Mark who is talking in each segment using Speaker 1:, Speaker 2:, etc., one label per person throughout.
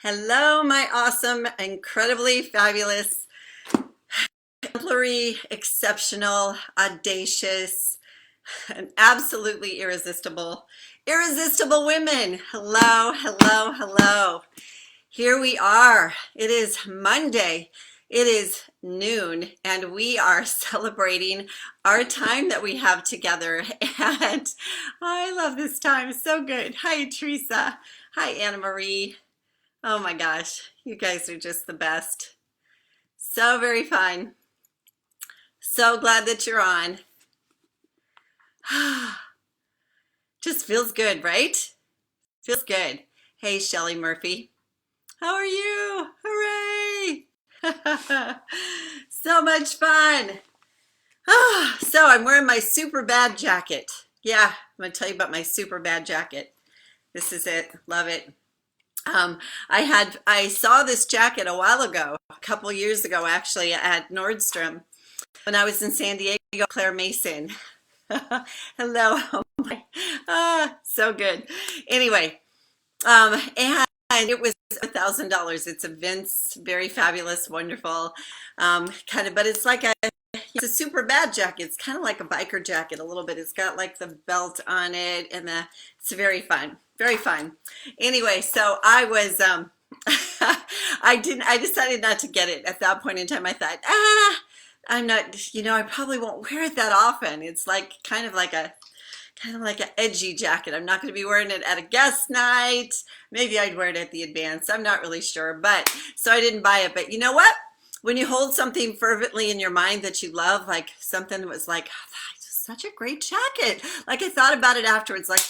Speaker 1: Hello, my awesome, incredibly fabulous, exemplary, exceptional, audacious, and absolutely irresistible women. Hello, hello, hello. Here we are. It is Monday. It is noon, and we are celebrating our time that we have together. And I love this time. So good. Hi, Teresa. Hi, Anna Marie. Oh my gosh, you guys are just the best. So very fun. So glad that you're on. Just feels good, right? Feels good. Hey, Shelly Murphy. How are you? Hooray! So much fun. So I'm wearing my super bad jacket. Yeah, I'm going to tell you about my super bad jacket. This is it. Love it. I saw this jacket a while ago, a couple years ago actually, at Nordstrom when I was in San Diego. Claire Mason. Hello. Oh my. So good. Anyway, and it was $1,000. It's a Vince, very fabulous, wonderful, kind of, but it's a super bad jacket. It's kind of like a biker jacket a little bit. It's got like the belt on it, and it's very fun, very fun. Anyway, so I was, I decided not to get it at that point in time. I thought, I'm not, I probably won't wear it that often. It's like kind of like an edgy jacket. I'm not going to be wearing it at a guest night. Maybe I'd wear it at the advance. I'm not really sure, but so I didn't buy it. But you know what? When you hold something fervently in your mind that you love, like something that was like, oh, that's such a great jacket. Like I thought about it afterwards, like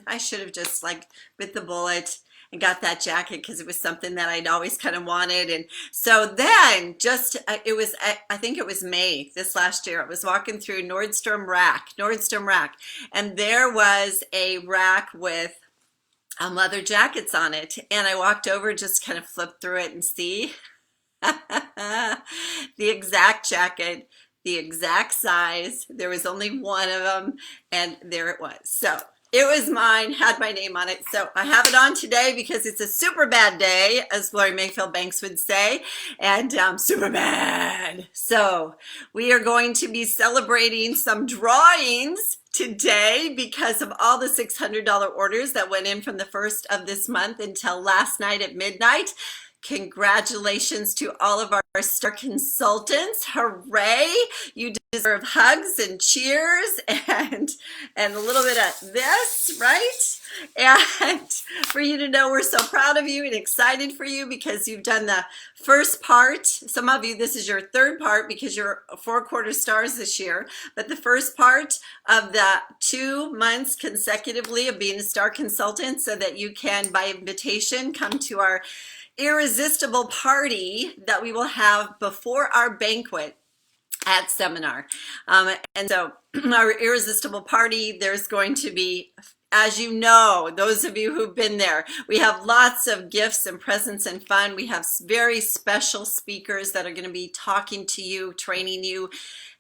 Speaker 1: I should have just like bit the bullet and got that jacket because it was something that I'd always kind of wanted. And so then I think it was May this last year. I was walking through Nordstrom Rack, and there was a rack with leather jackets on it. And I walked over, just kind of flipped through it and see the exact jacket, the exact size. There was only one of them, and there it was. So it was mine, had my name on it. So I have it on today because it's a super bad day, as Lori Mayfield Banks would say, and super bad. So we are going to be celebrating some drawings today because of all the $600 orders that went in from the 1st of this month until last night at midnight. Congratulations to all of our star consultants. Hooray! You deserve hugs and cheers and a little bit of this, right? And for you to know we're so proud of you and excited for you because you've done the first part. Some of you, this is your third part because you're 4/4 stars this year, but the first part of the 2 months consecutively of being a star consultant so that you can, by invitation, come to our irresistible party that we will have before our banquet at seminar. And so our irresistible party, there's going to be, as you know, those of you who've been there, we have lots of gifts and presents and fun. We have very special speakers that are going to be talking to you, training you,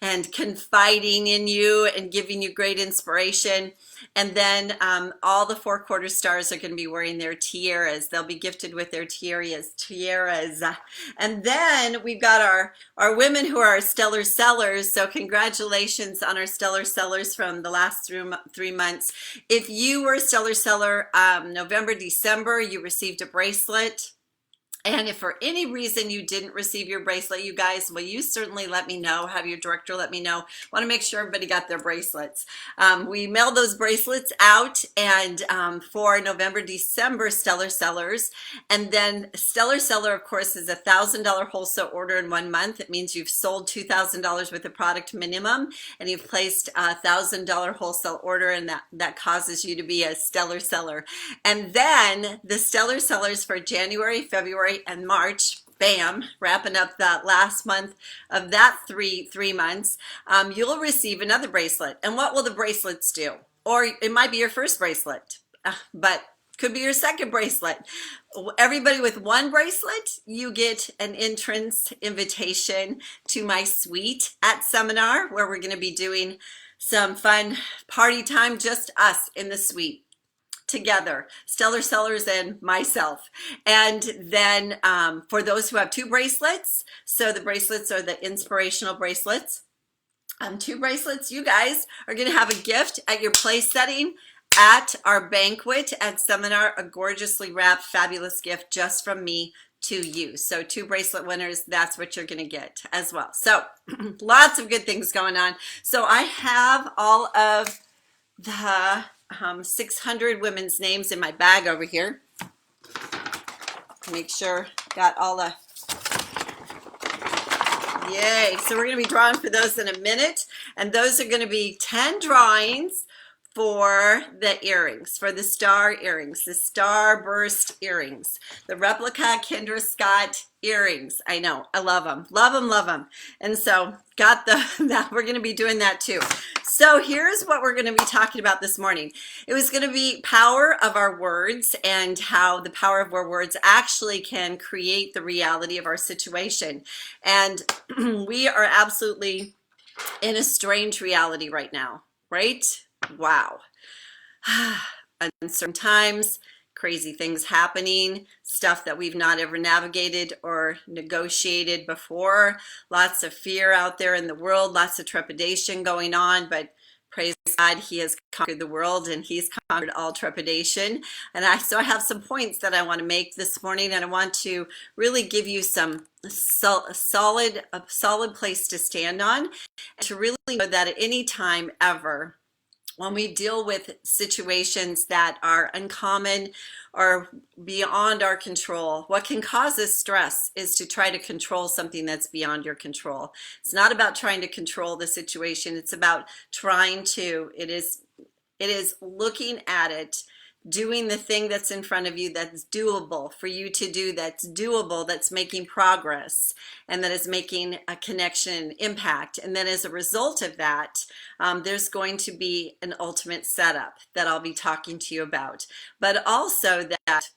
Speaker 1: and confiding in you and giving you great inspiration. And then all the 4/4 stars are going to be wearing their tiaras. They'll be gifted with their tiaras. And then we've got our women who are stellar sellers. So congratulations on our stellar sellers from the last 3 months. If you were a stellar seller November, December, you received a bracelet. And if for any reason you didn't receive your bracelet, you guys, will you certainly let me know, have your director let me know. Want to make sure everybody got their bracelets. We mailed those bracelets out and for November, December stellar sellers. And then stellar seller, of course, is $1,000 wholesale order in 1 month. It means you've sold $2,000 worth of product minimum and you've placed a $1,000 wholesale order, and that causes you to be a stellar seller. And then the stellar sellers for January, February, and March, bam, wrapping up that last month of that three months, you'll receive another bracelet. And what will the bracelets do? Or it might be your first bracelet, but could be your second bracelet. Everybody with one bracelet, you get an entrance invitation to my suite at seminar, where we're going to be doing some fun party time, just us in the suite, together, Stellar Sellers and myself. And then for those who have 2 bracelets, so the bracelets are the inspirational bracelets. 2 bracelets, you guys are going to have a gift at your place setting at our banquet at seminar, a gorgeously wrapped, fabulous gift just from me to you. So 2 bracelet winners, that's what you're going to get as well. So lots of good things going on. So I have all of the 600 women's names in my bag over here. Make sure got all the yay. So we're going to be drawing for those in a minute, and those are going to be 10 drawings for the earrings, for the star earrings, the starburst earrings, the replica Kendra Scott earrings. I know, I love them, love them, love them. And so got that we're going to be doing that too. So here's what we're going to be talking about this morning. It was going to be power of our words and how the power of our words actually can create the reality of our situation. And we are absolutely in a strange reality right now, right? Wow. Uncertain times, crazy things happening, stuff that we've not ever navigated or negotiated before, lots of fear out there in the world, lots of trepidation going on, but praise God, he has conquered the world and he's conquered all trepidation. And so I have some points that I want to make this morning, and I want to really give you some solid place to stand on, and to really know that at any time ever, when we deal with situations that are uncommon or beyond our control, what can cause us stress is to try to control something that's beyond your control. It's not about trying to control the situation. It's about it is looking at it, doing the thing that's in front of you that's doable for you to do, that's doable, that's making progress, and that is making a connection, impact. And then as a result of that, there's going to be an ultimate setup that I'll be talking to you about. But also that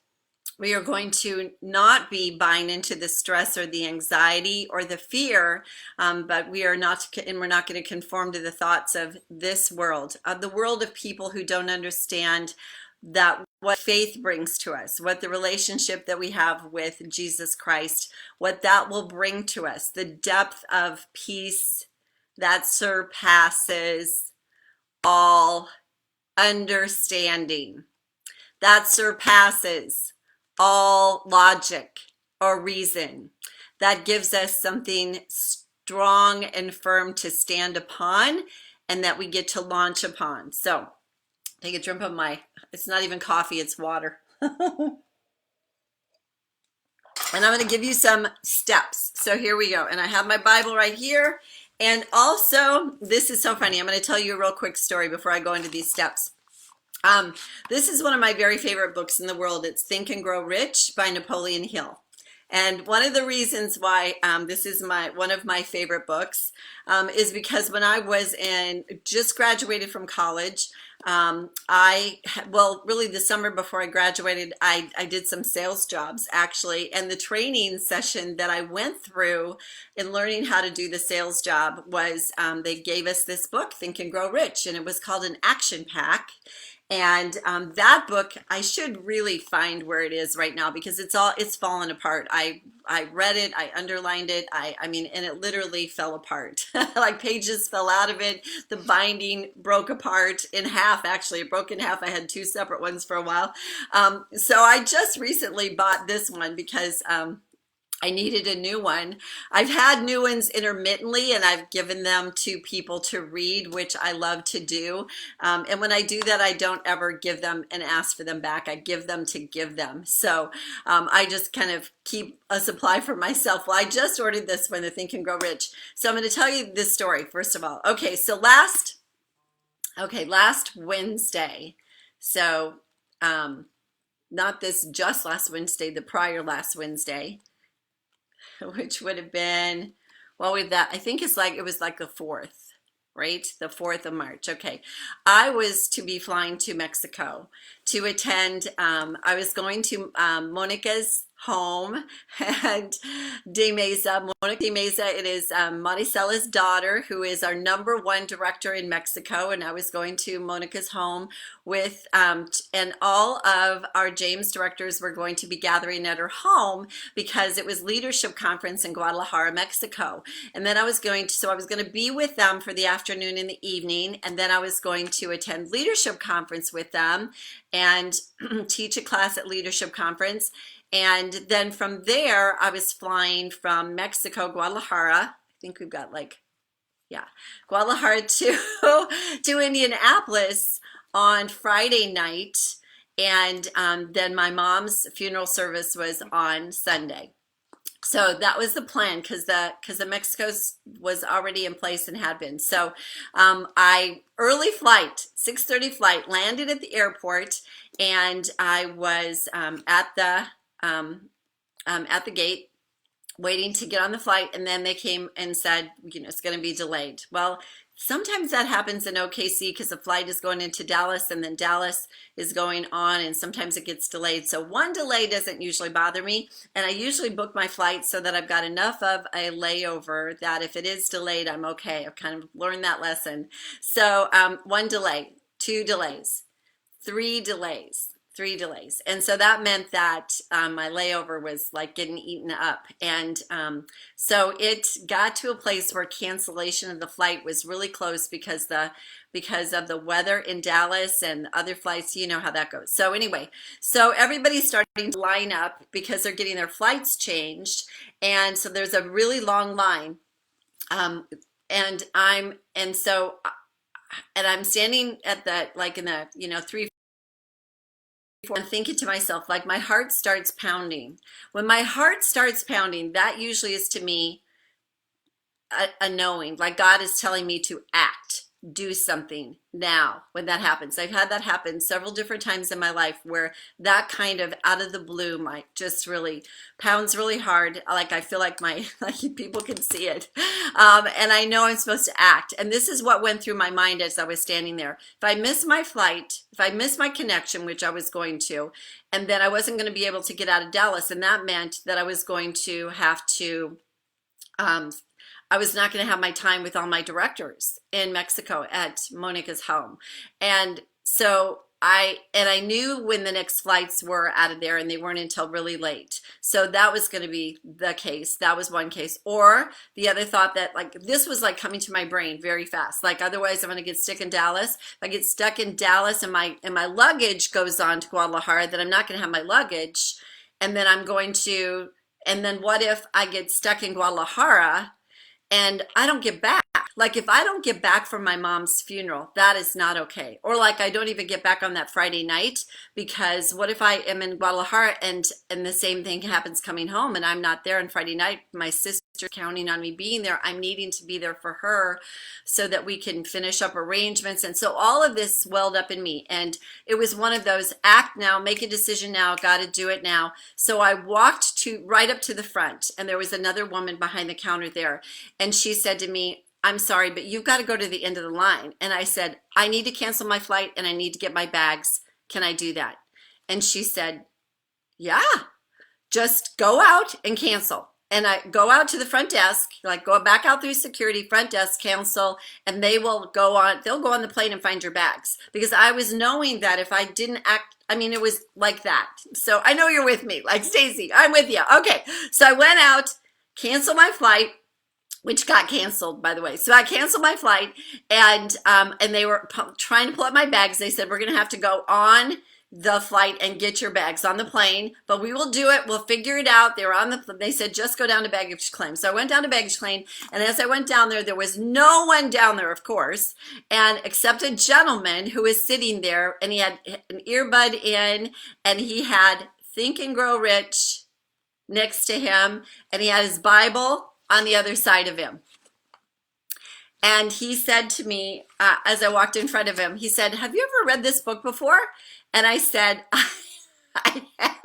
Speaker 1: we are going to not be buying into the stress or the anxiety or the fear, but we're not going to conform to the thoughts of this world, of the world of people who don't understand that what faith brings to us, what the relationship that we have with Jesus Christ, what that will bring to us, the depth of peace that surpasses all understanding, that surpasses all logic or reason, that gives us something strong and firm to stand upon and that we get to launch upon. So take a drink of it's not even coffee, it's water. And I'm going to give you some steps. So here we go. And I have my Bible right here. And also, this is so funny. I'm going to tell you a real quick story before I go into these steps. This is one of my very favorite books in the world. It's Think and Grow Rich by Napoleon Hill. And one of the reasons why this is one of my favorite books is because when I was just graduated from college, really the summer before I graduated, I did some sales jobs actually. And the training session that I went through in learning how to do the sales job was they gave us this book, Think and Grow Rich, and it was called an action pack. And that book, I should really find where it is right now because it's fallen apart. I read it, I underlined it, I mean, and it literally fell apart. Like pages fell out of it. The binding broke apart in half. Actually, it broke in half. I had 2 separate ones for a while. So I just recently bought this one because I needed a new one. I've had new ones intermittently, and I've given them to people to read, which I love to do. And when I do that, I don't ever give them and ask for them back. I give them to give them. So I just kind of keep a supply for myself. Well, I just ordered this one, the Think and Grow Rich. So I'm going to tell you this story, first of all. Okay, so last Wednesday, so not this just last Wednesday, the prior last Wednesday, which would have been, with that, I think it was like the 4th, right? The 4th of March. Okay. I was to be flying to Mexico to attend, I was going to Monica's home, and De Mesa, Monica De Mesa, it is Maricela's daughter, who is our #1 director in Mexico. And I was going to Monica's home with, and all of our James directors were going to be gathering at her home because it was leadership conference in Guadalajara, Mexico. And then I was going to be with them for the afternoon and the evening. And then I was going to attend leadership conference with them and teach a class at leadership conference. And then from there, I was flying from Mexico, Guadalajara. I think we've got Guadalajara to Indianapolis on Friday night. And then my mom's funeral service was on Sunday. So that was the plan, because the Mexico was already in place and had been. So early flight, 6:30 flight, landed at the airport, and I was at the gate waiting to get on the flight, and then they came and said, it's going to be delayed. Well, sometimes that happens in OKC because the flight is going into Dallas, and then Dallas is going on, and sometimes it gets delayed. So one delay doesn't usually bother me, and I usually book my flight so that I've got enough of a layover that if it is delayed, I'm okay. I've kind of learned that lesson. So one delay, 2 delays, 3 delays. 3 delays. And so that meant that my layover was like getting eaten up. And so it got to a place where cancellation of the flight was really close because of the weather in Dallas and other flights. You know how that goes. So anyway, so everybody's starting to line up because they're getting their flights changed. And so there's a really long line. And I'm standing at in the 3 and thinking to myself, like, my heart starts pounding. When my heart starts pounding, that usually is to me a knowing, like God is telling me to act, do something now. When that happens, I've had that happen several different times in my life where that kind of out of the blue, just really pounds really hard. Like I feel like people can see it. And I know I'm supposed to act. And this is what went through my mind as I was standing there. If I miss my flight, if I miss my connection, which I was going to, and then I wasn't going to be able to get out of Dallas. And that meant that I was going to have to, I was not going to have my time with all my directors in Mexico at Monica's home. And so I knew when the next flights were out of there, and they weren't until really late. So that was going to be the case. That was one case. Or the other thought that this was coming to my brain very fast. Otherwise I'm going to get stuck in Dallas. If I get stuck in Dallas and my luggage goes on to Guadalajara, then I'm not going to have my luggage. And then and then what if I get stuck in Guadalajara and I don't get back? If I don't get back from my mom's funeral, that is not okay. Or I don't even get back on that Friday night, because what if I am in Guadalajara and the same thing happens coming home and I'm not there on Friday night? My sister counting on me being there. I'm needing to be there for her so that we can finish up arrangements. And so all of this welled up in me. And it was one of those act now, make a decision now, got to do it now. So I walked right up to the front, and there was another woman behind the counter there. And she said to me, "I'm sorry, but you've got to go to the end of the line." And I said, "I need to cancel my flight and I need to get my bags. Can I do that?" And she said, "Yeah, just go out and cancel." And I go out to the front desk, go back out through security, front desk, cancel, and they'll go on the plane and find your bags. Because I was knowing that if I didn't act, it was like that. So I know you're with me, Stacy, I'm with you. Okay, so I went out, canceled my flight, which got canceled, by the way. So I canceled my flight, and they were trying to pull up my bags. They said, "We're going to have to go on the flight and get your bags on the plane, but we will do it. We'll figure it out." They said, "Just go down to baggage claim." So I went down to baggage claim, and as I went down there was no one down there, of course, and except a gentleman who was sitting there, and he had an earbud in, and he had Think and Grow Rich next to him, and he had his Bible on the other side of him. And he said to me, as I walked in front of him, he said, "Have you ever read this book before?" And I said, "I have.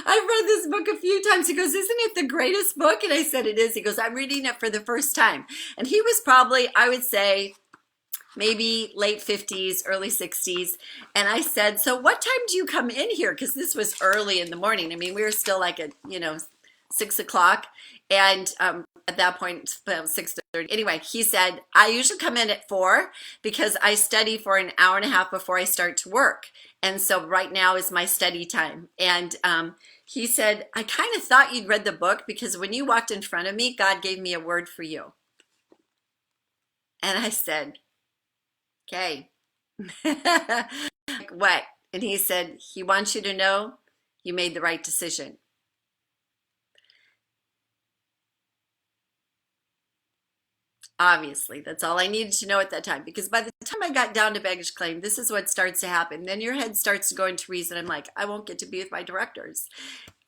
Speaker 1: I've read this book a few times." He goes, "Isn't it the greatest book?" And I said, "It is." He goes, "I'm reading it for the first time." And he was probably, I would say, maybe late 50s, early 60s. And I said, so what time do you come in here? Because this was early in the morning. I mean, we were still like at, 6 o'clock. And at that point, about 6:30. Anyway, he said, I usually come in at 4 because I study for an hour and a half before I start to work. And so right now is my study time. And he said, I kind of thought you'd read the book because when you walked in front of me, God gave me a word for you. And I said, okay. Like, what? And he said, he wants you to know you made the right decision. Obviously, that's all I needed to know at that time, because by the time I got down to baggage claim, this is what starts to happen. Then your head starts to go into reason. I'm like, I won't get to be with my directors,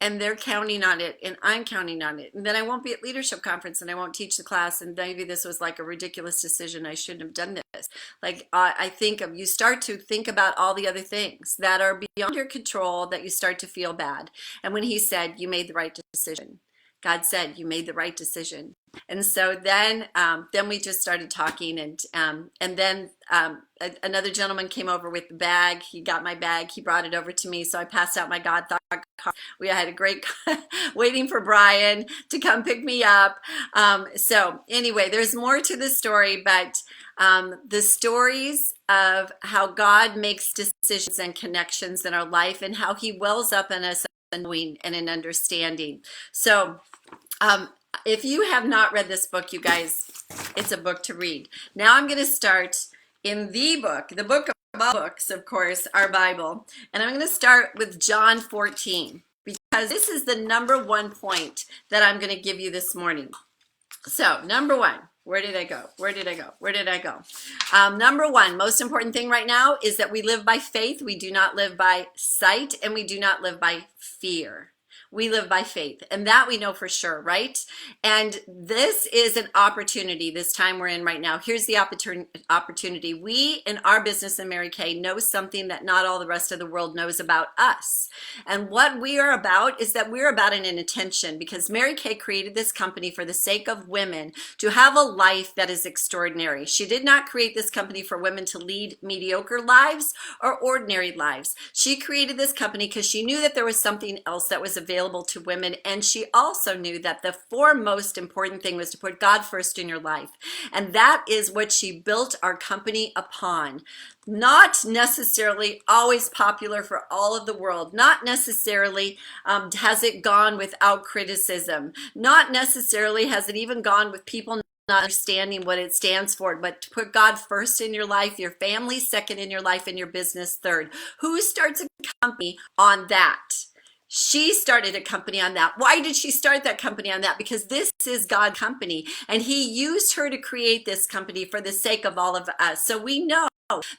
Speaker 1: and they're counting on it, and I'm counting on it. And then I won't be at leadership conference, and I won't teach the class, and maybe this was like a ridiculous decision. I shouldn't have done this. Like, I think of, you start to think about all the other things that are beyond your control that you start to feel bad. And when he said, you made the right decision, God said, you made the right decision. And so then we just started talking, and then another gentleman came over with the bag. He got my bag. He brought it over to me. So I passed out my God thought card. We had a great waiting for Brian to come pick me up. So anyway, there's more to the story, but the stories of how God makes decisions and connections in our life, and how he wells up in us a knowing and an understanding. So if you have not read this book, you guys, it's a book to read. Now I'm going to start in the book of all books, of course, our Bible. And I'm going to start with John 14, because this is the number one point that I'm going to give you this morning. So number one, where did I go? Number one, most important thing right now is that we live by faith. We do not live by sight, and we do not live by fear. We live by faith, and that we know for sure, right? And this is an opportunity, this time we're in right now. Here's the opportunity. We, in our business in Mary Kay, know something that not all the rest of the world knows about us. And what we are about is that we're about an intention, because Mary Kay created this company for the sake of women to have a life that is extraordinary. She did not create this company for women to lead mediocre lives or ordinary lives. She created this company because she knew that there was something else that was available to women, and she also knew that the foremost important thing was to put God first in your life. And that is what she built our company upon. Not necessarily always popular for all of the world, not necessarily has it gone without criticism, not necessarily has it even gone with people not understanding what it stands for, but to put God first in your life, your family second in your life, and your business third. Who starts a company on that? She started a company on that. Why did she start that company on that? Because this is God's company, and he used her to create this company for the sake of all of us. So we know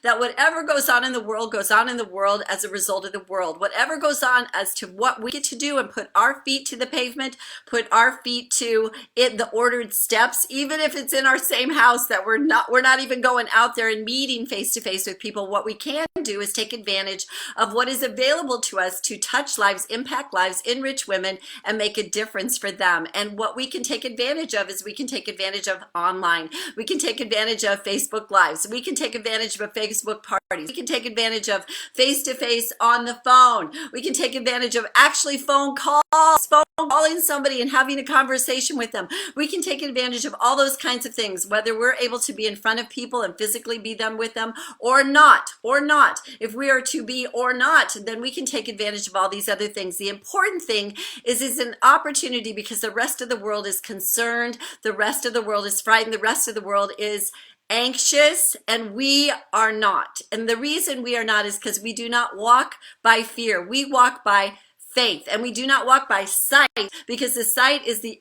Speaker 1: that whatever goes on in the world goes on in the world as a result of the world. Whatever goes on as to what we get to do and put our feet to the pavement, put our feet to it, the ordered steps, even if it's in our same house that we're not even going out there and meeting face to face with people. What we can do is take advantage of what is available to us to touch lives, impact lives, enrich women, and make a difference for them. And what we can take advantage of is we can take advantage of online. We can take advantage of Facebook Lives. We can take advantage of Facebook parties. We can take advantage of face-to-face on the phone. We can take advantage of actually phone calling somebody and having a conversation with them. We can take advantage of all those kinds of things, whether we're able to be in front of people and physically be them with them or not. If we are to be or not, then we can take advantage of all these other things. The important thing is it's an opportunity, because the rest of the world is concerned. The rest of the world is frightened. The rest of the world is anxious, and we are not. And the reason we are not is because we do not walk by fear. We walk by faith, and we do not walk by sight, because the sight is the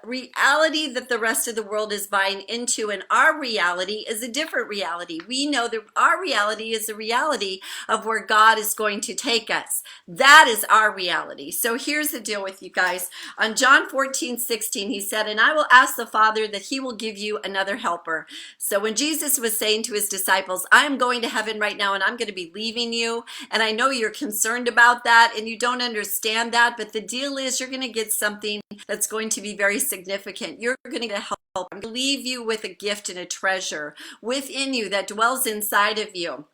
Speaker 1: reality that the rest of the world is buying into, and our reality is a different reality. We know that our reality is the reality of where God is going to take us. That is our reality. So here's the deal with you guys. On John 14:16, he said, and I will ask the Father that he will give you another helper. So when Jesus was saying to his disciples, I'm going to heaven right now, and I'm going to be leaving you, and I know you're concerned about that, and you don't understand that, but the deal is you're going to get something that's going to be very significant. You're going to get help. I'm going to leave you with a gift and a treasure within you that dwells inside of you,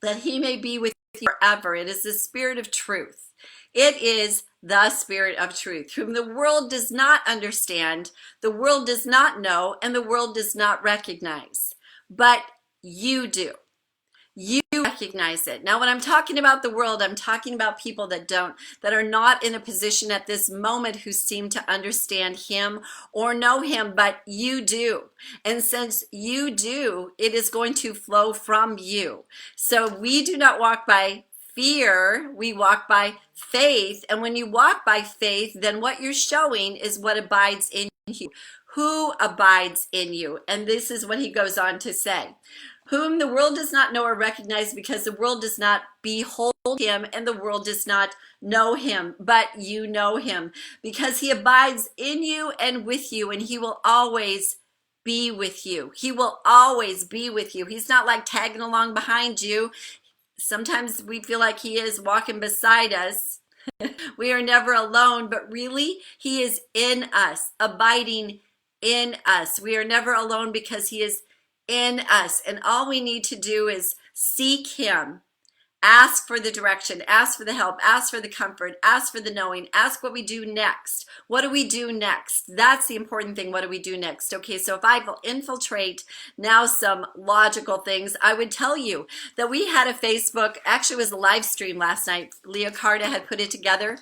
Speaker 1: that he may be with you forever. It is the Spirit of truth. It is the Spirit of truth, whom the world does not understand, the world does not know, and the world does not recognize. But you do. You recognize it. Now, when I'm talking about the world, I'm talking about people that are not in a position at this moment who seem to understand him or know him, but you do. And since you do, it is going to flow from you. So we do not walk by fear, we walk by faith. And when you walk by faith, then what you're showing is what abides in you. Who abides in you? And this is what he goes on to say. Whom the world does not know or recognize, because the world does not behold him and the world does not know him, but you know him, because he abides in you and with you, and he will always be with you. He will always be with you. He's not like tagging along behind you. Sometimes we feel like he is walking beside us. We are never alone, but really he is in us, abiding in us. We are never alone because he is in us, and all we need to do is seek him, ask for the direction, ask for the help, ask for the comfort, ask for the knowing, ask what we do next. What do we do next? That's the important thing. What do we do next? Okay, so if I will infiltrate now some logical things, I would tell you that we had a Facebook, actually it was a live stream last night. Leah Carta had put it together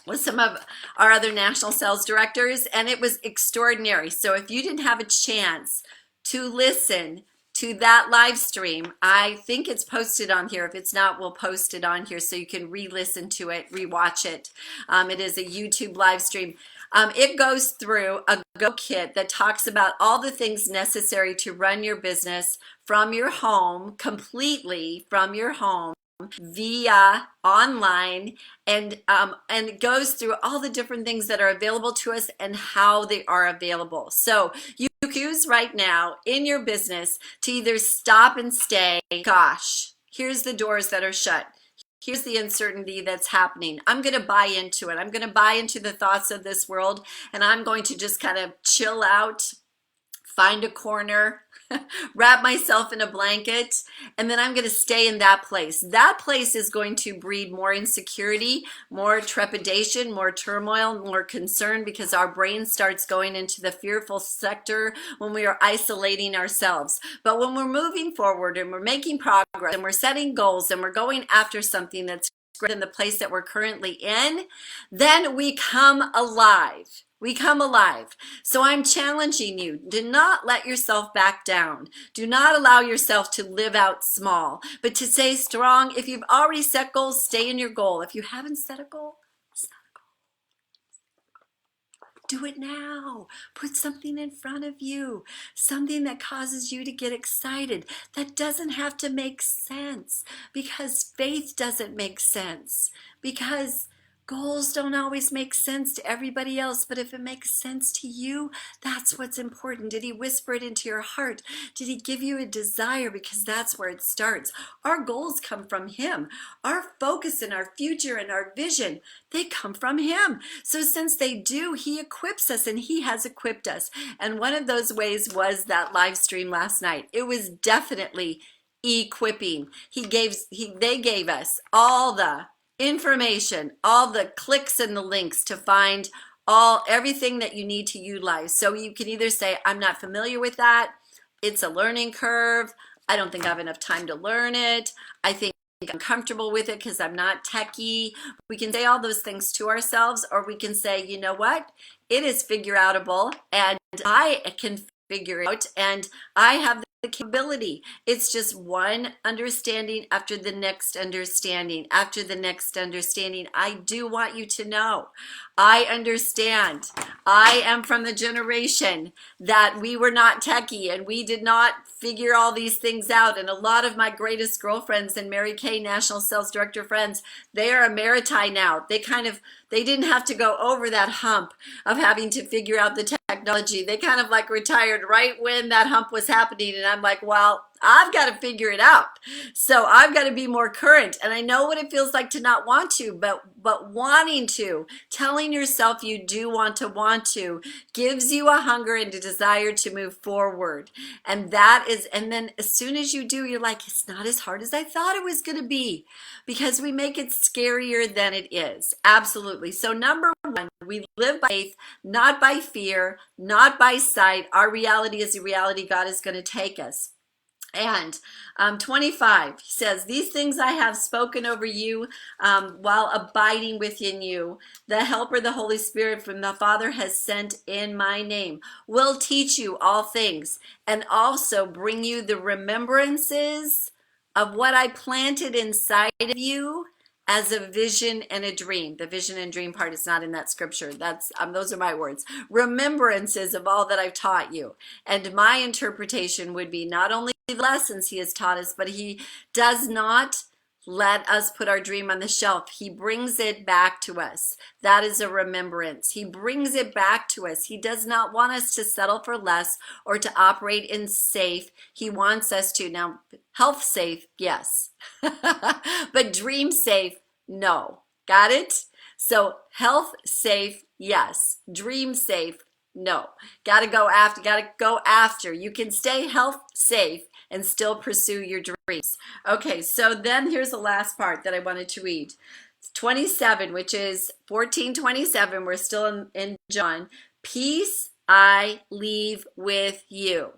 Speaker 1: with some of our other national sales directors, and it was extraordinary. So if you didn't have a chance to listen to that live stream, I think it's posted on here. If it's not, we'll post it on here so you can re-listen to it, re-watch it. It is a YouTube live stream. It goes through a Go Kit that talks about all the things necessary to run your business from your home, completely from your home, via online, and it goes through all the different things that are available to us and how they are available. So you choose right now in your business to either stop and stay. Gosh, here's the doors that are shut. Here's the uncertainty that's happening. I'm going to buy into it. I'm going to buy into the thoughts of this world, and I'm going to just kind of chill out, find a corner, wrap myself in a blanket, and then I'm going to stay in that place. That place is going to breed more insecurity, more trepidation, more turmoil, more concern, because our brain starts going into the fearful sector when we are isolating ourselves. But when we're moving forward and we're making progress and we're setting goals and we're going after something that's greater than the place that we're currently in, then we come alive. We come alive. So I'm challenging you. Do not let yourself back down. Do not allow yourself to live out small, but to stay strong. If you've already set goals, stay in your goal. If you haven't set a goal, set a goal. Do it now. Put something in front of you, something that causes you to get excited. That doesn't have to make sense, because faith doesn't make sense, because goals don't always make sense to everybody else, but if it makes sense to you, that's what's important. Did he whisper it into your heart? Did he give you a desire? Because that's where it starts. Our goals come from him. Our focus and our future and our vision, they come from him. So since they do, he equips us, and he has equipped us. And one of those ways was that live stream last night. It was definitely equipping. They gave us all the information, all the clicks and the links to find everything that you need to utilize. So you can either say, I'm not familiar with that, it's a learning curve, I don't think I have enough time to learn it, I think I'm comfortable with it because I'm not techie. We can say all those things to ourselves, or we can say, you know what, it is figure outable, and I can figure it out, and I have the capability. It's just one understanding after the next understanding after the next understanding. I do want you to know, I understand. I am from the generation that we were not techie and we did not figure all these things out. And a lot of my greatest girlfriends and Mary Kay National Sales Director friends, they are Emeriti now. They didn't have to go over that hump of having to figure out the technology. They kind of like retired right when that hump was happening. And I'm like, well, I've got to figure it out. So I've got to be more current. And I know what it feels like to not want to, but wanting to, telling yourself you do want to, gives you a hunger and a desire to move forward. And then as soon as you do, you're like, it's not as hard as I thought it was going to be, because we make it scarier than it is. Absolutely. So number one, we live by faith, not by fear, not by sight. Our reality is the reality God is going to take us. And 25 says, these things I have spoken over you while abiding within you. The helper, the Holy Spirit from the Father has sent in my name, will teach you all things and also bring you the remembrances of what I planted inside of you as a vision and a dream. The vision and dream part is not in that scripture. Those are my words. Remembrances of all that I've taught you. And my interpretation would be not only the lessons he has taught us, but he does not let us put our dream on the shelf. He brings it back to us. That is a remembrance. He brings it back to us. He does not want us to settle for less or to operate in safe. He wants us to. Now, health safe, yes. But dream safe, no. Got it? So health safe, yes. Dream safe, no. Gotta go after. You can stay health safe and still pursue your dreams. Okay, so then here's the last part that I wanted to read. 27, which is 14:27. We're still in John. Peace I leave with you.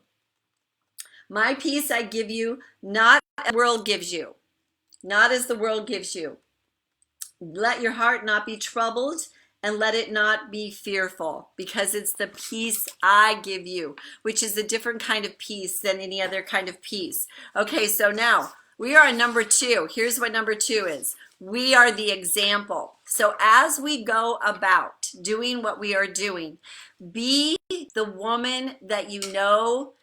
Speaker 1: My peace I give you, not as the world gives you. Not as the world gives you. Let your heart not be troubled, and let it not be fearful, because it's the peace I give you, which is a different kind of peace than any other kind of peace. Okay, so now we are on number 2. Here's what number 2 is. We are the example. So as we go about doing what we are doing, be the woman that you know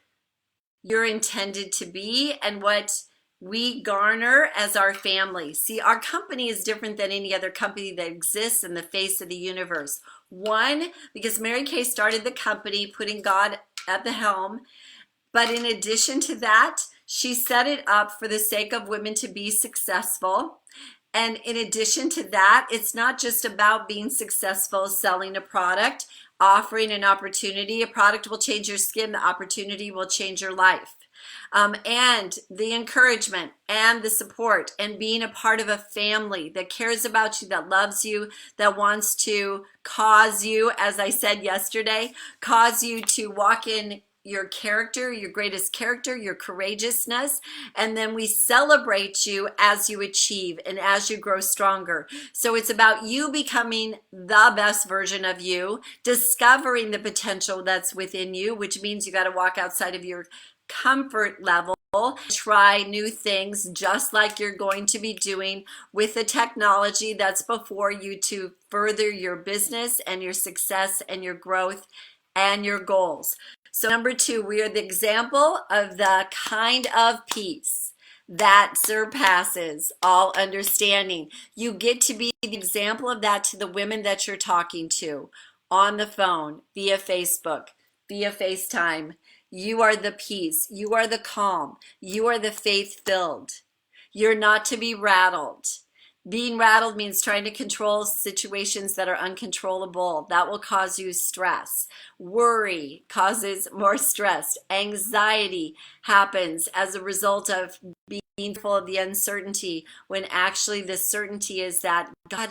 Speaker 1: you're intended to be and what we garner as our family. See, our company is different than any other company that exists in the face of the universe. One, because Mary Kay started the company putting God at the helm. But in addition to that, she set it up for the sake of women to be successful. And in addition to that, it's not just about being successful selling a product, offering an opportunity. A product will change your skin. The opportunity will change your life. And the encouragement and the support and being a part of a family that cares about you, that loves you, that wants to cause you, as I said yesterday, cause you to walk in your character, your greatest character, your courageousness, and then we celebrate you as you achieve and as you grow stronger. So it's about you becoming the best version of you, discovering the potential that's within you, which means you got to walk outside of your comfort level, try new things, just like you're going to be doing with the technology that's before you to further your business and your success and your growth and your goals. So number 2, we are the example of the kind of peace that surpasses all understanding. You get to be the example of that to the women that you're talking to on the phone, via Facebook, via FaceTime. You are the peace. You are the calm. You are the faith-filled. You're not to be rattled. Being rattled means trying to control situations that are uncontrollable. That will cause you stress. Worry causes more stress. Anxiety happens as a result of being full of the uncertainty, when actually the certainty is that God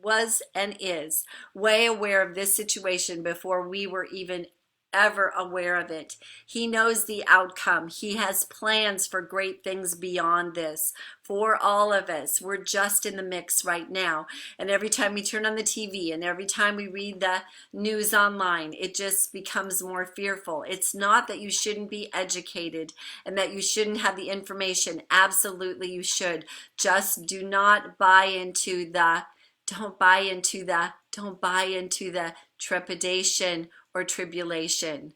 Speaker 1: was and is way aware of this situation before we were even ever aware of it. He knows the outcome. He has plans for great things beyond this for all of us. We're just in the mix right now. And every time we turn on the TV and every time we read the news online, it just becomes more fearful. It's not that you shouldn't be educated and that you shouldn't have the information. Absolutely you should. Just do not buy into the don't buy into the trepidation or tribulation.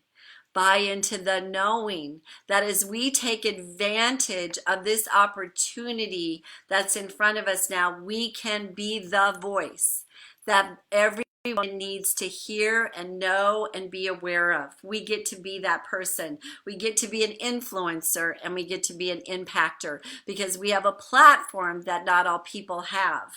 Speaker 1: Buy into the knowing that as we take advantage of this opportunity that's in front of us now, we can be the voice that every everyone needs to hear and know and be aware of. We get to be that person. We get to be an influencer, and we get to be an impactor because we have a platform that not all people have.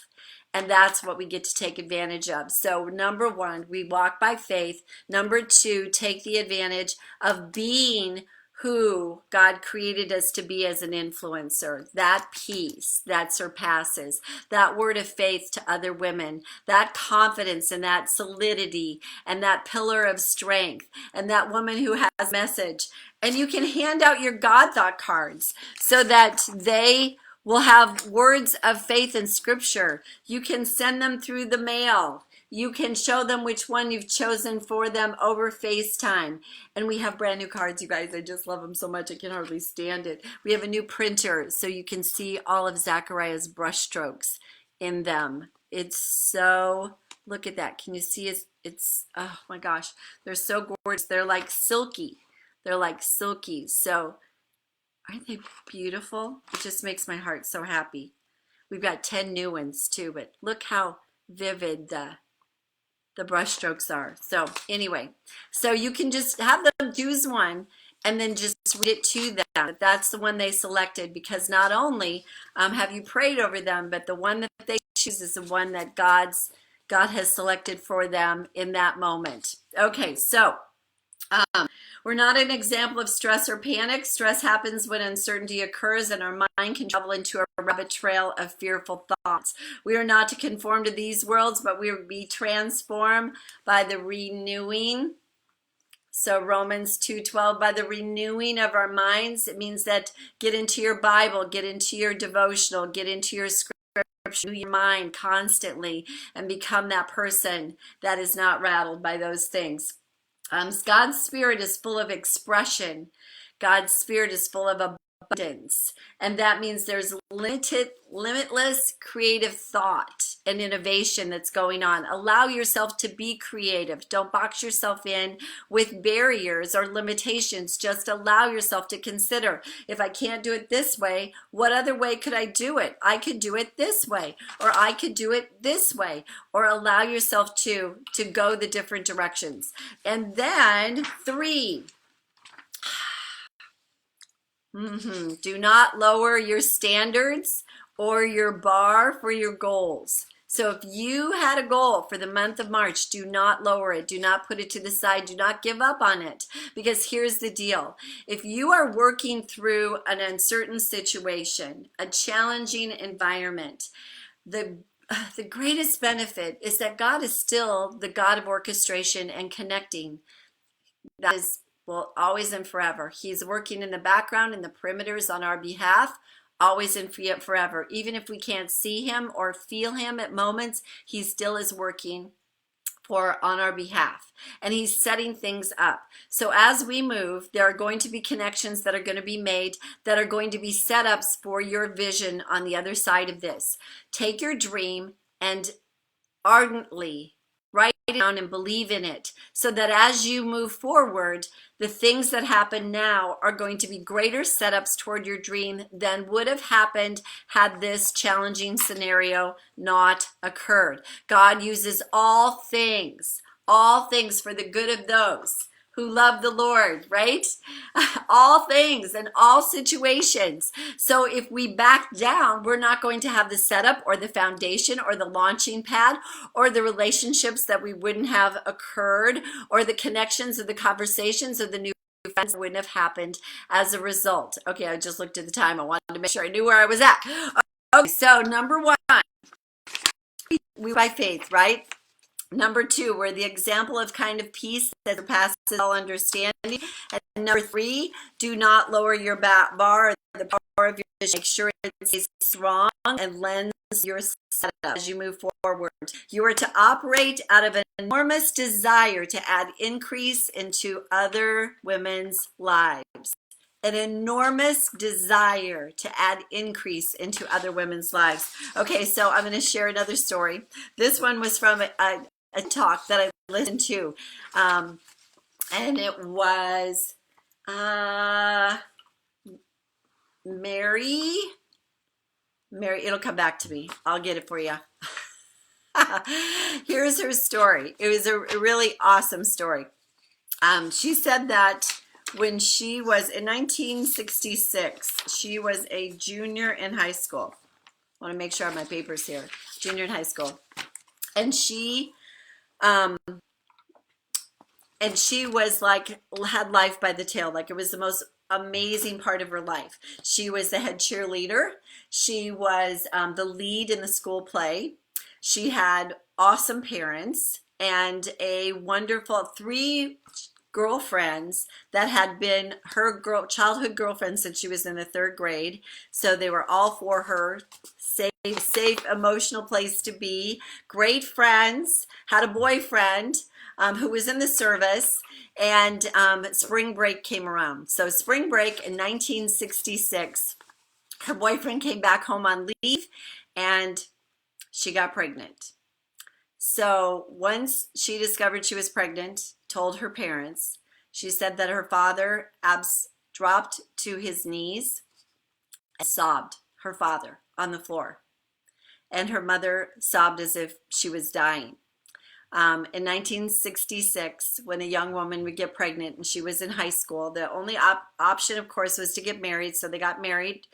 Speaker 1: And that's what we get to take advantage of. So number one, we walk by faith. Number two, take the advantage of being who God created us to be as an influencer. That peace that surpasses, that word of faith to other women, that confidence and that solidity and that pillar of strength and that woman who has a message. And you can hand out your God thought cards so that they will have words of faith in scripture. You can send them through the mail. You can show them which one you've chosen for them over FaceTime. And we have brand new cards, you guys. I just love them so much. I can hardly stand it. We have a new printer so you can see all of Zachariah's brush strokes in them. It's so, look at that. Can you see it's oh my gosh. They're so gorgeous. They're like silky. They're like silky. So aren't they beautiful? It just makes my heart so happy. We've got 10 new ones too, but look how vivid the brush strokes are. So anyway, so you can just have them choose one and then just read it to them. That's the one they selected, because not only have you prayed over them, but the one that they choose is the one that God has selected for them in that moment. Okay, so we're not an example of stress or panic. Stress happens when uncertainty occurs and our mind can travel into a rabbit trail of fearful thoughts. We are not to conform to these worlds, but we will be transformed by the renewing. So Romans 2:12, by the renewing of our minds. It means that get into your Bible, get into your devotional, get into your scripture, renew your mind constantly and become that person that is not rattled by those things. God's spirit is full of expression. God's spirit is full of abundance. And that means there's limitless creative thought and innovation that's going on. Allow yourself to be creative. Don't box yourself in with barriers or limitations. Just allow yourself to consider, if I can't do it this way, what other way could I do it? I could do it this way, or I could do it this way, or allow yourself to go the different directions. And then 3, do not lower your standards or your bar for your goals. So if you had a goal for the month of March, do not lower it. Do not put it to the side. Do not give up on it. Because here's the deal. If you are working through an uncertain situation, a challenging environment, the greatest benefit is that God is still the God of orchestration and connecting. That is, well, always and forever. He's working in the background, in the perimeters on our behalf, always and forever. Even if we can't see him or feel him at moments, he still is working on our behalf, and he's setting things up. So as we move, there are going to be connections that are going to be made, that are going to be setups for your vision on the other side of this. Take your dream and ardently write it down and believe in it, so that as you move forward, the things that happen now are going to be greater setups toward your dream than would have happened had this challenging scenario not occurred. God uses all things for the good of those who love the Lord, right? All things and all situations. So if we back down, we're not going to have the setup or the foundation or the launching pad or the relationships that we wouldn't have occurred, or the connections or the conversations or the new friends that wouldn't have happened as a result. Okay, I just looked at the time. I wanted to make sure I knew where I was at. Okay, so number 1, we by faith, right? Number 2, we're the example of kind of peace that surpasses all understanding. And number 3, do not lower your bar or the power of your vision. Make sure it stays strong and lends your setup as you move forward. You are to operate out of an enormous desire to add increase into other women's lives. An enormous desire to add increase into other women's lives. Okay, so I'm going to share another story. This one was from a talk that I listened to, and it was Mary, it'll come back to me. I'll get it for you. Here's her story. It was a really awesome story. She said that when she was in 1966, she was a junior in high school. I want to make sure I have my papers here. Junior in high school. And um, she was like, had life by the tail. Like it was the most amazing part of her life. She was the head cheerleader. She was the lead in the school play. She had awesome parents and a wonderful three girlfriends that had been her childhood girlfriends since she was in the third grade. So they were all for her. Safe, emotional place to be. Great friends. Had a boyfriend who was in the service, and spring break came around. So spring break in 1966, her boyfriend came back home on leave, and she got pregnant. So once she discovered she was pregnant, told her parents, she said that her father dropped to his knees and sobbed, her father, on the floor. And her mother sobbed as if she was dying. In 1966, when a young woman would get pregnant and she was in high school, the only option, of course, was to get married. So they got married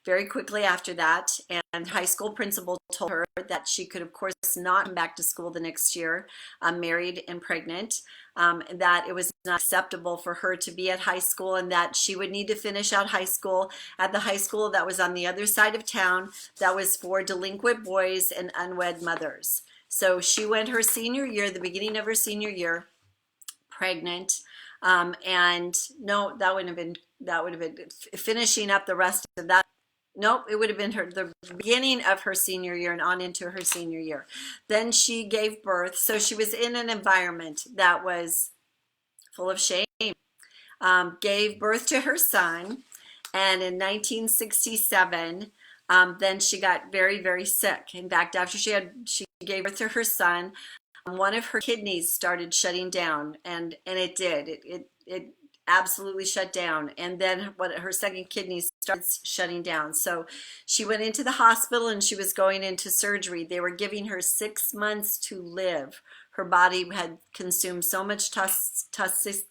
Speaker 1: very quickly after that. And high school principal told her that she could, of course, not come back to school the next year, married and pregnant, that it was not acceptable for her to be at high school, and that she would need to finish out high school at the high school that was on the other side of town, that was for delinquent boys and unwed mothers. So she went her senior year, the beginning of her senior year, pregnant. And no, that would have been finishing up the rest of that. Nope, it would have been the beginning of her senior year and on into her senior year. Then she gave birth. So she was in an environment that was full of shame. Gave birth to her son. And in 1967, then she got very, very sick. In fact, after she gave birth to her son, one of her kidneys started shutting down, and it did. It absolutely shut down. And then her second kidney started shutting down. So she went into the hospital and she was going into surgery. They were giving her 6 months to live. Her body had consumed so much toxicity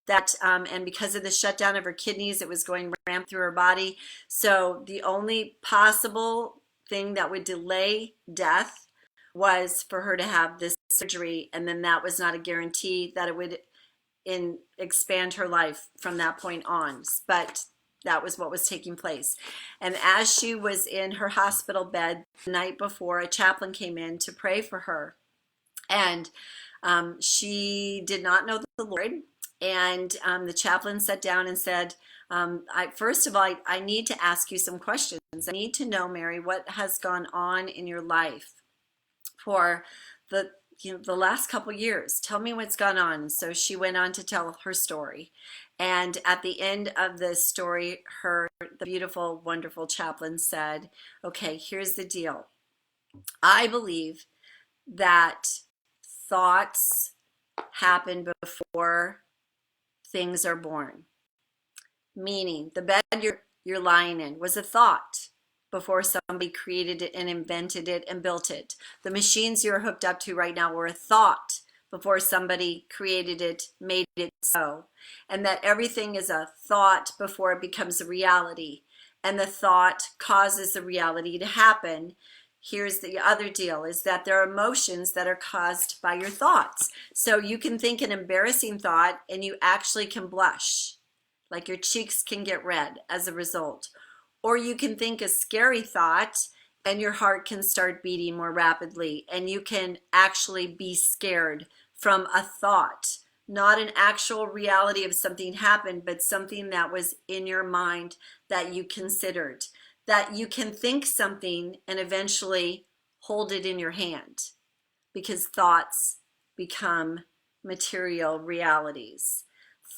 Speaker 1: that and because of the shutdown of her kidneys, it was going ramp through her body. So the only possible thing that would delay death was for her to have this surgery, and then that was not a guarantee that it would expand her life from that point on. But that was what was taking place. And as she was in her hospital bed the night before, a chaplain came in to pray for her. And she did not know the Lord. And the chaplain sat down and said, first of all, I need to ask you some questions. I need to know, Mary, what has gone on in your life for the last couple years. Tell me what's gone on. So she went on to tell her story. And at the end of the story, the beautiful, wonderful chaplain said, okay, here's the deal. I believe that thoughts happen before things are born. Meaning, the bed you're lying in was a thought before somebody created it and invented it and built it. The machines you're hooked up to right now were a thought before somebody created it, made it so. And that everything is a thought before it becomes a reality. And the thought causes the reality to happen. Here's the other deal, is that there are emotions that are caused by your thoughts. So you can think an embarrassing thought and you actually can blush. Like your cheeks can get red as a result. Or you can think a scary thought and your heart can start beating more rapidly, and you can actually be scared from a thought, not an actual reality of something happened, but something that was in your mind that you considered. That you can think something and eventually hold it in your hand, because thoughts become material realities.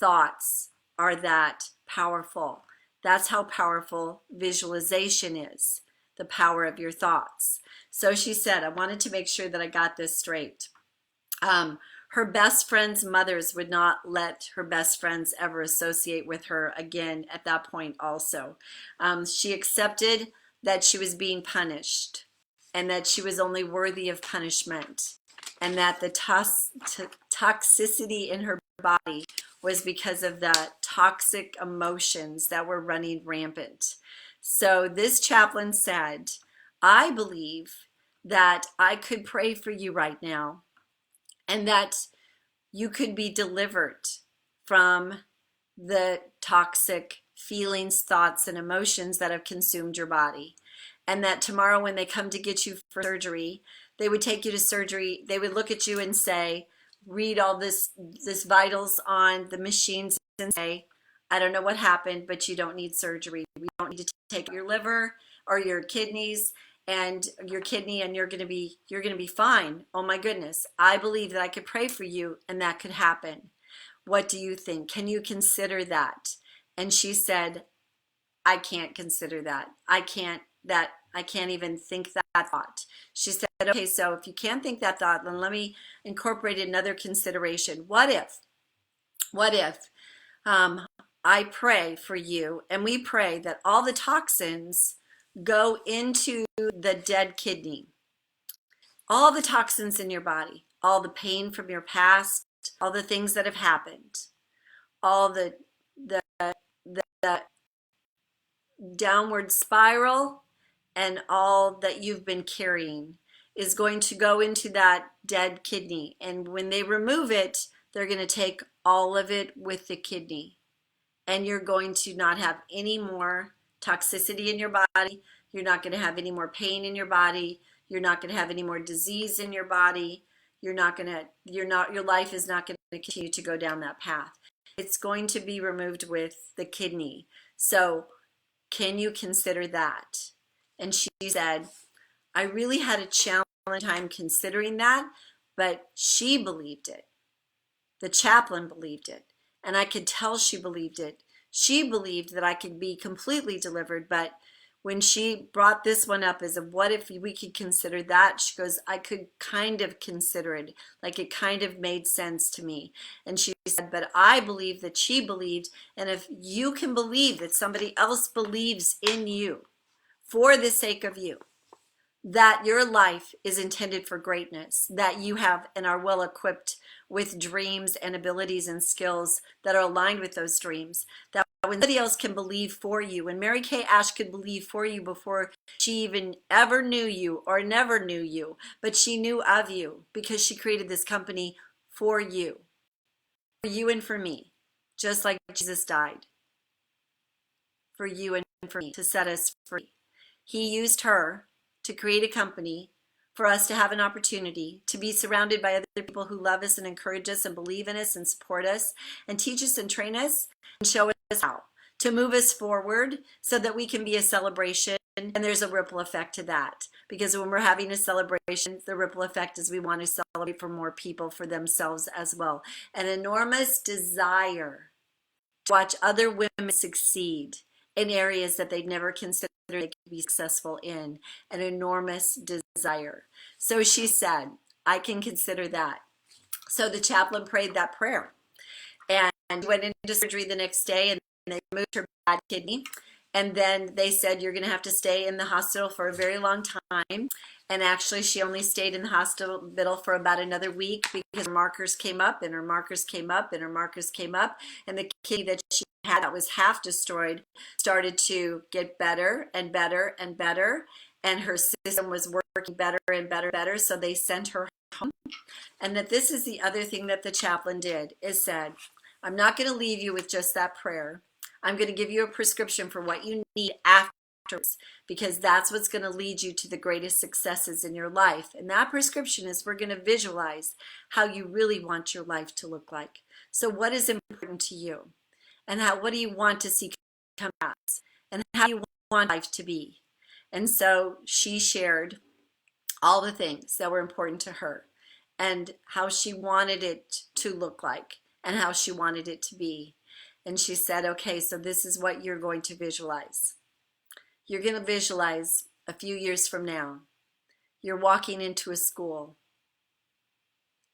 Speaker 1: Thoughts are that powerful. That's how powerful visualization is, the power of your thoughts. So she said, I wanted to make sure that I got this straight. Her best friend's mothers would not let her best friends ever associate with her again at that point also. She accepted that she was being punished. and that she was only worthy of punishment, and that the toxicity in her body was because of the toxic emotions that were running rampant. So this chaplain said, I believe that I could pray for you right now, and that you could be delivered from the toxic feelings, thoughts, and emotions that have consumed your body. And that tomorrow when they come to get you for surgery, they would take you to surgery, they would look at you and say, read all this vitals on the machines and say, I don't know what happened, but you don't need surgery. We don't need to take your liver or your kidneys and your kidney, and you're going to be fine. Oh my goodness. I believe that I could pray for you and that could happen. What do you think? Can you consider that? And she said, I can't consider that. I can't even think that thought. She said, okay, so if you can't think that thought, then let me incorporate another consideration. What if I pray for you, and we pray that all the toxins go into the dead kidney, all the toxins in your body, all the pain from your past, all the things that have happened, all the downward spiral, and all that you've been carrying is going to go into that dead kidney. And when they remove it, they're going to take all of it with the kidney. And you're going to not have any more toxicity in your body. You're not going to have any more pain in your body. You're not going to have any more disease in your body. Your life is not going to continue to go down that path. It's going to be removed with the kidney. So can you consider that? And she said, I really had a challenging time considering that, but she believed it. The chaplain believed it. And I could tell she believed it. She believed that I could be completely delivered, but when she brought this one up as a what if we could consider that, she goes, I could kind of consider it. Like it kind of made sense to me. And she said, but I believe that she believed, and if you can believe that somebody else believes in you for the sake of you, that your life is intended for greatness, that you have and are well equipped with dreams and abilities and skills that are aligned with those dreams, that when somebody else can believe for you, when Mary Kay Ash could believe for you before she even ever knew you or never knew you, but she knew of you because she created this company for you and for me, just like Jesus died for you and for me to set us free. He used her to create a company for us to have an opportunity to be surrounded by other people who love us and encourage us and believe in us and support us and teach us and train us and show us how to move us forward so that we can be a celebration. And there's a ripple effect to that, because when we're having a celebration, the ripple effect is we want to celebrate for more people, for themselves as well. An enormous desire to watch other women succeed in areas that they'd never considered they could be successful in. An enormous desire. So she said, I can consider that. So the chaplain prayed that prayer and went into surgery the next day, and they removed her bad kidney. And then they said, you're going to have to stay in the hospital for a very long time. And actually, she only stayed in the hospital for about another week because her markers came up and her markers came up and her markers came up. And the kidney that she had that was half destroyed started to get better and better and better. And her system was working better and better and better. So they sent her home. And that this is the other thing that the chaplain did, is said, I'm not going to leave you with just that prayer. I'm going to give you a prescription for what you need afterwards, because that's what's going to lead you to the greatest successes in your life. And that prescription is we're going to visualize how you really want your life to look like. So what is important to you? And what do you want to see come out? And how do you want life to be? And so she shared all the things that were important to her and how she wanted it to look like and how she wanted it to be. And she said, okay, so this is what you're going to visualize. You're going to visualize a few years from now. You're walking into a school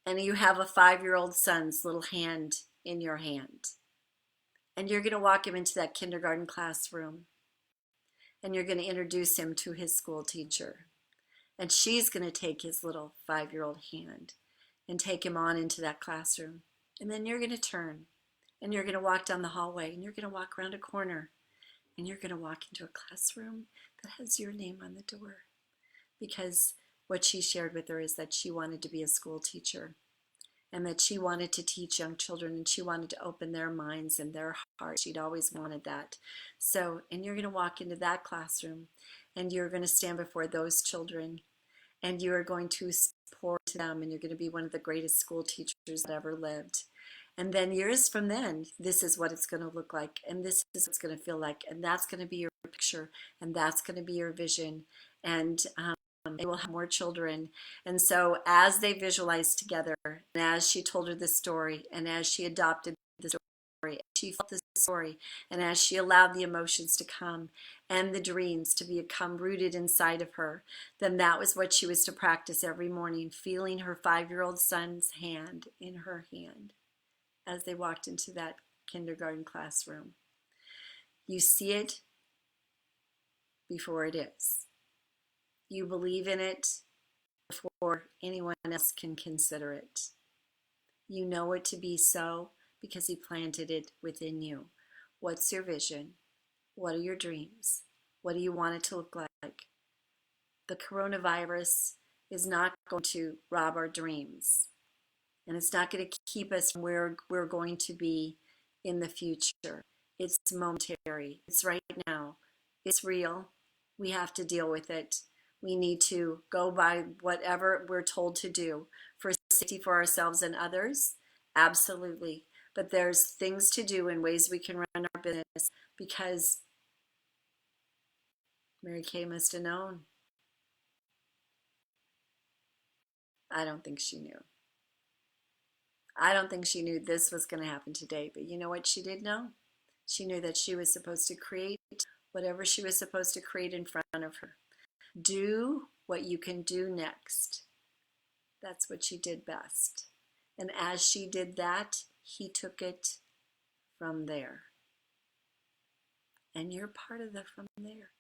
Speaker 1: and you have a 5-year-old son's little hand in your hand. And you're going to walk him into that kindergarten classroom. And you're going to introduce him to his school teacher. And she's going to take his little 5-year-old hand and take him on into that classroom. And then you're going to turn and you're going to walk down the hallway and you're going to walk around a corner and you're going to walk into a classroom that has your name on the door. Because what she shared with her is that she wanted to be a school teacher and that she wanted to teach young children and she wanted to open their minds and their hearts. She'd always wanted that. So, and you're going to walk into that classroom and you're going to stand before those children and you are going to pour to them and you're going to be one of the greatest school teachers that ever lived. And then years from then, this is what it's going to look like and this is what it's going to feel like and that's going to be your picture and that's going to be your vision. And they will have more children. And so as they visualized together, and as she told her the story, and as she adopted the story, she felt the story, and as she allowed the emotions to come and the dreams to become rooted inside of her, then that was what she was to practice every morning, feeling her 5-year-old son's hand in her hand as they walked into that kindergarten classroom. You see it before it is. You believe in it before anyone else can consider it. You know it to be so because he planted it within you. What's your vision? What are your dreams? What do you want it to look like? The coronavirus is not going to rob our dreams. And it's not going to keep us from where we're going to be in the future. It's momentary. It's right now. It's real. We have to deal with it. We need to go by whatever we're told to do for safety for ourselves and others. Absolutely. But there's things to do and ways we can run our business because Mary Kay must have known. I don't think she knew. I don't think she knew this was going to happen today. But you know what she did know? She knew that she was supposed to create whatever she was supposed to create in front of her. Do what you can do next. That's what she did best. And as she did that, he took it from there. And you're part of the from there.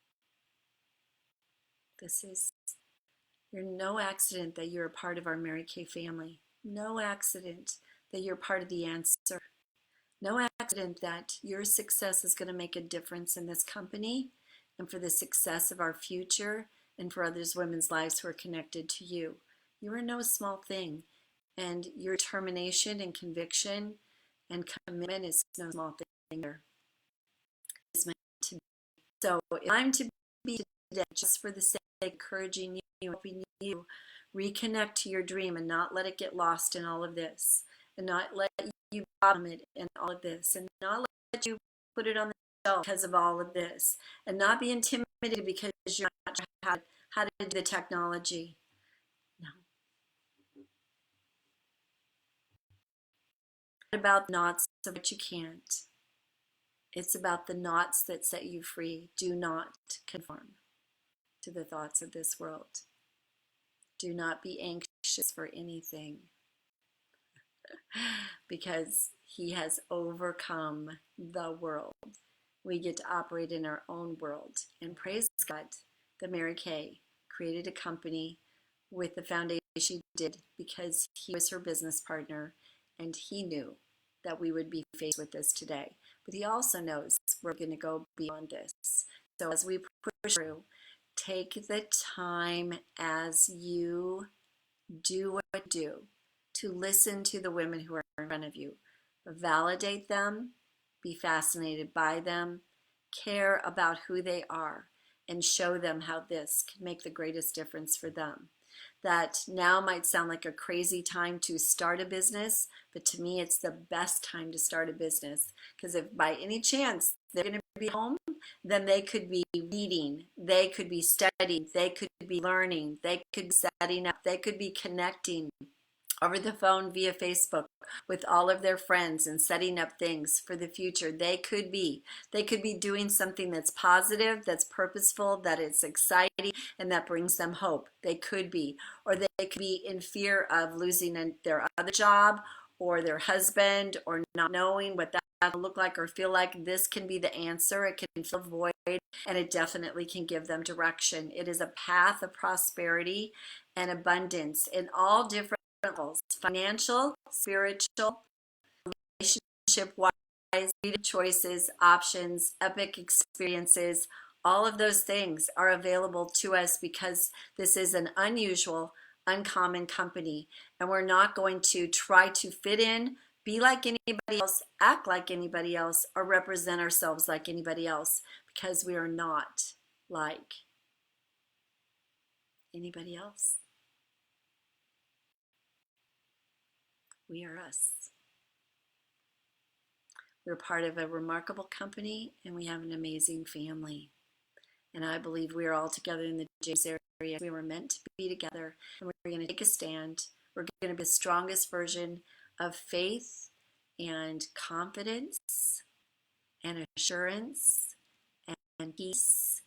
Speaker 1: You're no accident that you're a part of our Mary Kay family. No accident that you're part of the answer. No accident that your success is going to make a difference in this company and for the success of our future and for others women's lives who are connected to you. You are no small thing, and your determination and conviction and commitment is no small thing either. It's meant to be. So if I'm to be today, just for the sake of encouraging you, helping you reconnect to your dream and not let it get lost in all of this, and not let you bottom it in all of this, and not let you put it on the shelf because of all of this, and not be intimidated because you're not sure how to do the technology. No. It's about the knots of what you can't. It's about the knots that set you free. Do not conform to the thoughts of this world. Do not be anxious for anything because he has overcome the world. We get to operate in our own world. And praise God that Mary Kay created a company with the foundation she did because he was her business partner and he knew that we would be faced with this today. But he also knows we're going to go beyond this. So as we push through, take the time as you do what you do to listen to the women who are in front of you. Validate them, be fascinated by them, care about who they are, and show them how this can make the greatest difference for them. That now might sound like a crazy time to start a business, but to me it's the best time to start a business, because if by any chance they're going to be home, then they could be reading, they could be studying, they could be learning, they could be setting up, they could be connecting over the phone via Facebook with all of their friends and setting up things for the future. They could be doing something that's positive, that's purposeful, that is exciting, and that brings them hope. They could be, or they could be in fear of losing their other job, or their husband, or not knowing what that will look like or feel like, this can be the answer. It can fill a void, and it definitely can give them direction. It is a path of prosperity and abundance in all different levels: financial, spiritual, relationship-wise, choices, options, epic experiences. All of those things are available to us because this is an unusual, uncommon company, and we're not going to try to fit in, be like anybody else, act like anybody else, or represent ourselves like anybody else, because we are not like anybody else. We are us. We're part of a remarkable company, and we have an amazing family. And I believe we are all together in the James area. We were meant to be together, and we're going to take a stand. We're going to be the strongest version of faith and confidence and assurance and peace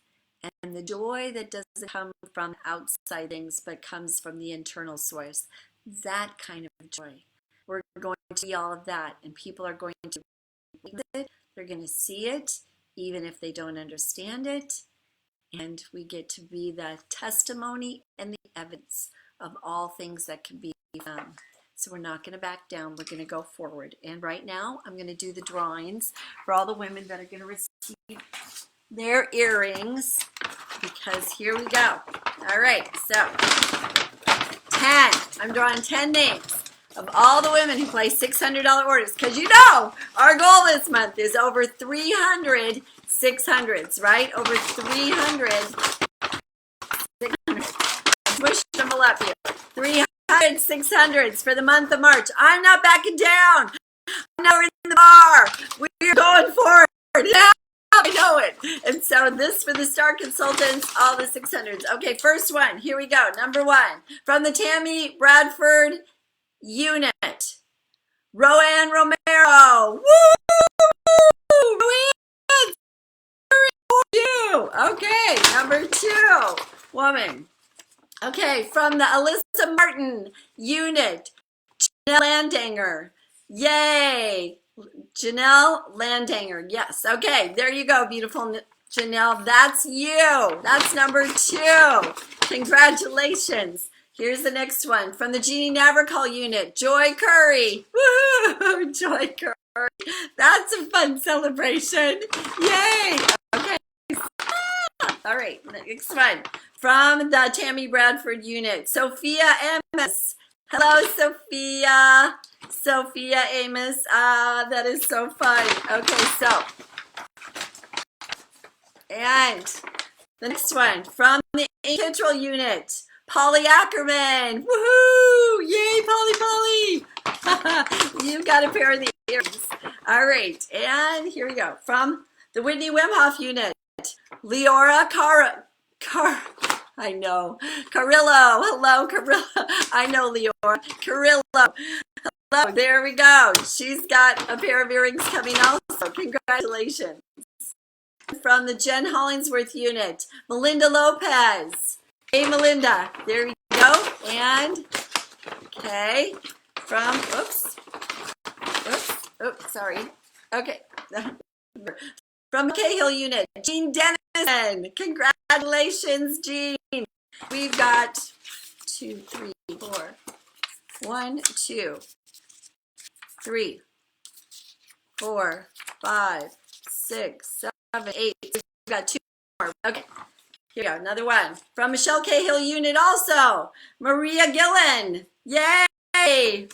Speaker 1: and the joy that doesn't come from outside things but comes from the internal source. That kind of joy. We're going to be all of that, and people are going to read it. They're going to see it, even if they don't understand it. And we get to be the testimony and the evidence of all things that can be found. So we're not going to back down. We're going to go forward. And right now, I'm going to do the drawings for all the women that are going to receive their earrings, because here we go. All right, so 10. I'm drawing 10 names of all the women who place $600 orders, because you know our goal this month is over 300 600s, right? Over 300 600s. Push them all up here. 300 600s for the month of March. I'm not backing down. I know we're in the bar. We're going forward. Yeah, I know it. And so this for the Star Consultants, all the 600s. Okay, first one. Here we go. Number 1 from the Tammy Bradford unit. Roanne Romero. Woo! Roanne! Okay, number 2 woman. Okay, from the Alyssa Martin unit, Janelle Landanger. Yay! Janelle Landanger. Yes. Okay, there you go, beautiful Janelle. That's you. That's number 2. Congratulations. Here's the next one from the Jeannie Navarcall unit, Joy Curry. Woo! Joy Curry. That's a fun celebration. Yay! Okay. All right, next one from the Tammy Bradford unit, Sophia Amos. Hello, Sophia. Sophia Amos. That is so fun. Okay, so, and the next one from the Control unit, Polly Ackerman. Woohoo! Yay, Polly, Polly. You've got a pair of the earrings. All right, and here we go. From the Whitney Wimhoff unit, Leora I know. Carrillo. Hello, Carrillo. I know Leora. Carrillo. Hello. There we go. She's got a pair of earrings coming also. Congratulations. From the Jen Hollingsworth unit, Melinda Lopez. Hey, Melinda. There we go. And, okay, from, oops, sorry. Okay. From the Cahill unit, Jean Dennison. Congratulations, Jean. We've got 2, 3, 4. 1, 2, 3, 4, 5, 6, 7, 8. We've got 2 more. Okay. Here we go. Another one. From Michelle Cahill unit also, Maria Gillen. Yay!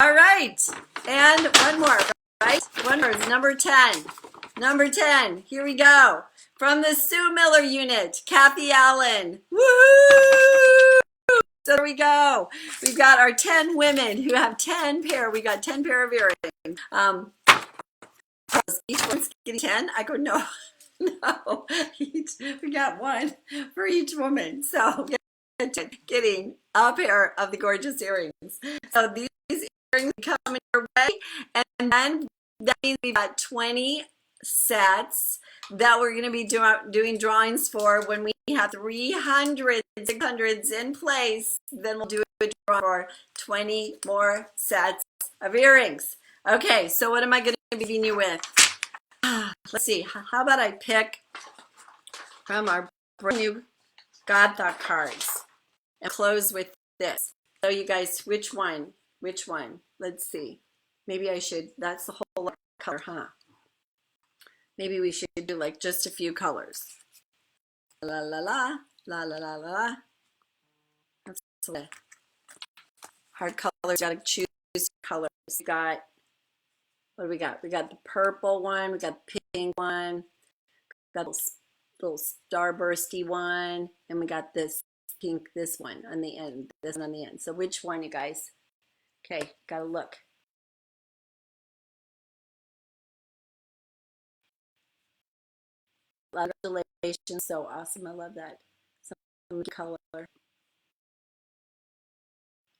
Speaker 1: All right. And one more, right? One more is number 10. Number 10, here we go. From the Sue Miller unit, Kathy Allen. Woohoo! So there we go. We've got our 10 women who have 10 pair. We got 10 pair of earrings. Each one's getting 10. I go, no. No. We got 1 for each woman. So getting a pair of the gorgeous earrings. So these earrings come in your way. And then that means we've got 20 sets that we're going to be doing drawings for when we have 300 600s in place. Then we'll do a draw for 20 more sets of earrings. Okay, so what am I going to be leaving you with? Let's see. How about I pick from our brand new God Thought cards and close with this. So you guys, which one? Which one? Let's see. Maybe I should, that's the whole color, huh? Maybe we should do like just a few colors. La la la, la la la la. That's hard colors, gotta choose colors. We got, what do we got? We got the purple one, we got the pink one, we got little starbursty one, and we got this pink, this one on the end, this one on the end. So which one, you guys? Okay, gotta look. Congratulations, so awesome. I love that. Some color.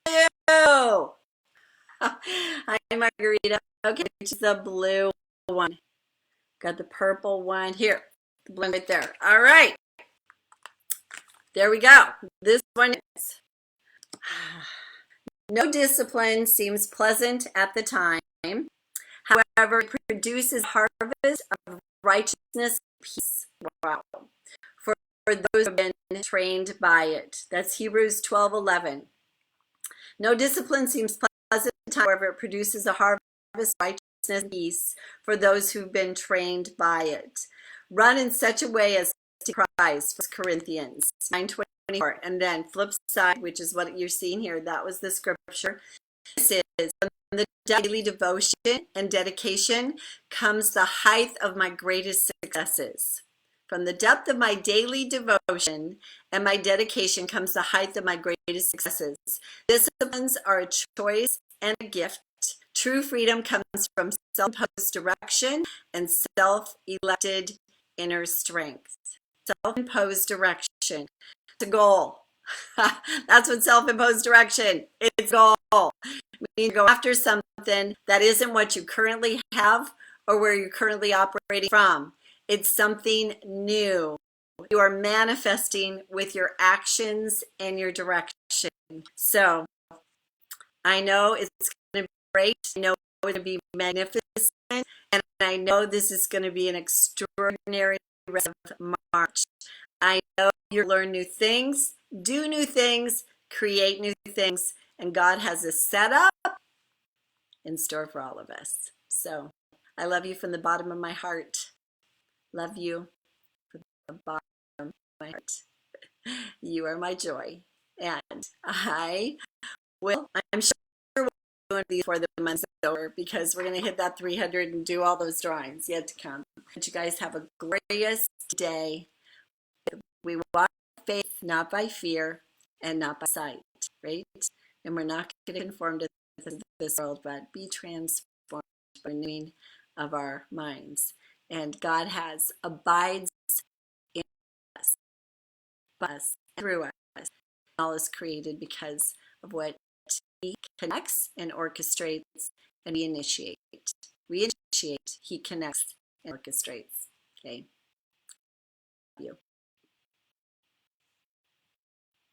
Speaker 1: Ew! Hi, Margarita. Okay, which is the blue one. Got the purple one here. The blue right there. All right. There we go. This one is. No discipline seems pleasant at the time. However, it produces harvest of righteousness and peace. Wow. For those who have been trained by it. That's Hebrews 12:11. No discipline seems pleasant at the time, however, it produces a harvest of righteousness and peace for those who've been trained by it. Run in such a way as to Christ, 1 Corinthians 9:24. And then flip side, which is what you're seeing here, that was the scripture. This is from the daily devotion and dedication comes the height of my greatest successes. From the depth of my daily devotion and my dedication comes the height of my greatest successes. Disciplines are a choice and a gift. True freedom comes from self-imposed direction and self-elected inner strength. Self-imposed direction. It's a goal. That's what self-imposed direction. It's a goal. We need to go after something that isn't what you currently have or where you're currently operating from. It's something new. You are manifesting with your actions and your direction. So I know it's going to be great. I know it's going to be magnificent. And I know this is going to be an extraordinary rest of March. I know you'll learn new things, do new things, create new things, and God has a setup in store for all of us. So I love you from the bottom of my heart. Love you from the bottom of my heart. You are my joy. And I'm sure we'll be doing these before the month's over because we're going to hit that 300 and do all those drawings yet to come. But you guys have a glorious day. We walk by faith, not by fear, and not by sight, right? And we're not going to conform to this world, but be transformed by the renewing of our minds. And God abides in us, by us, through us. All is created because of what He connects and orchestrates, and we initiate. We initiate, He connects and orchestrates. Okay.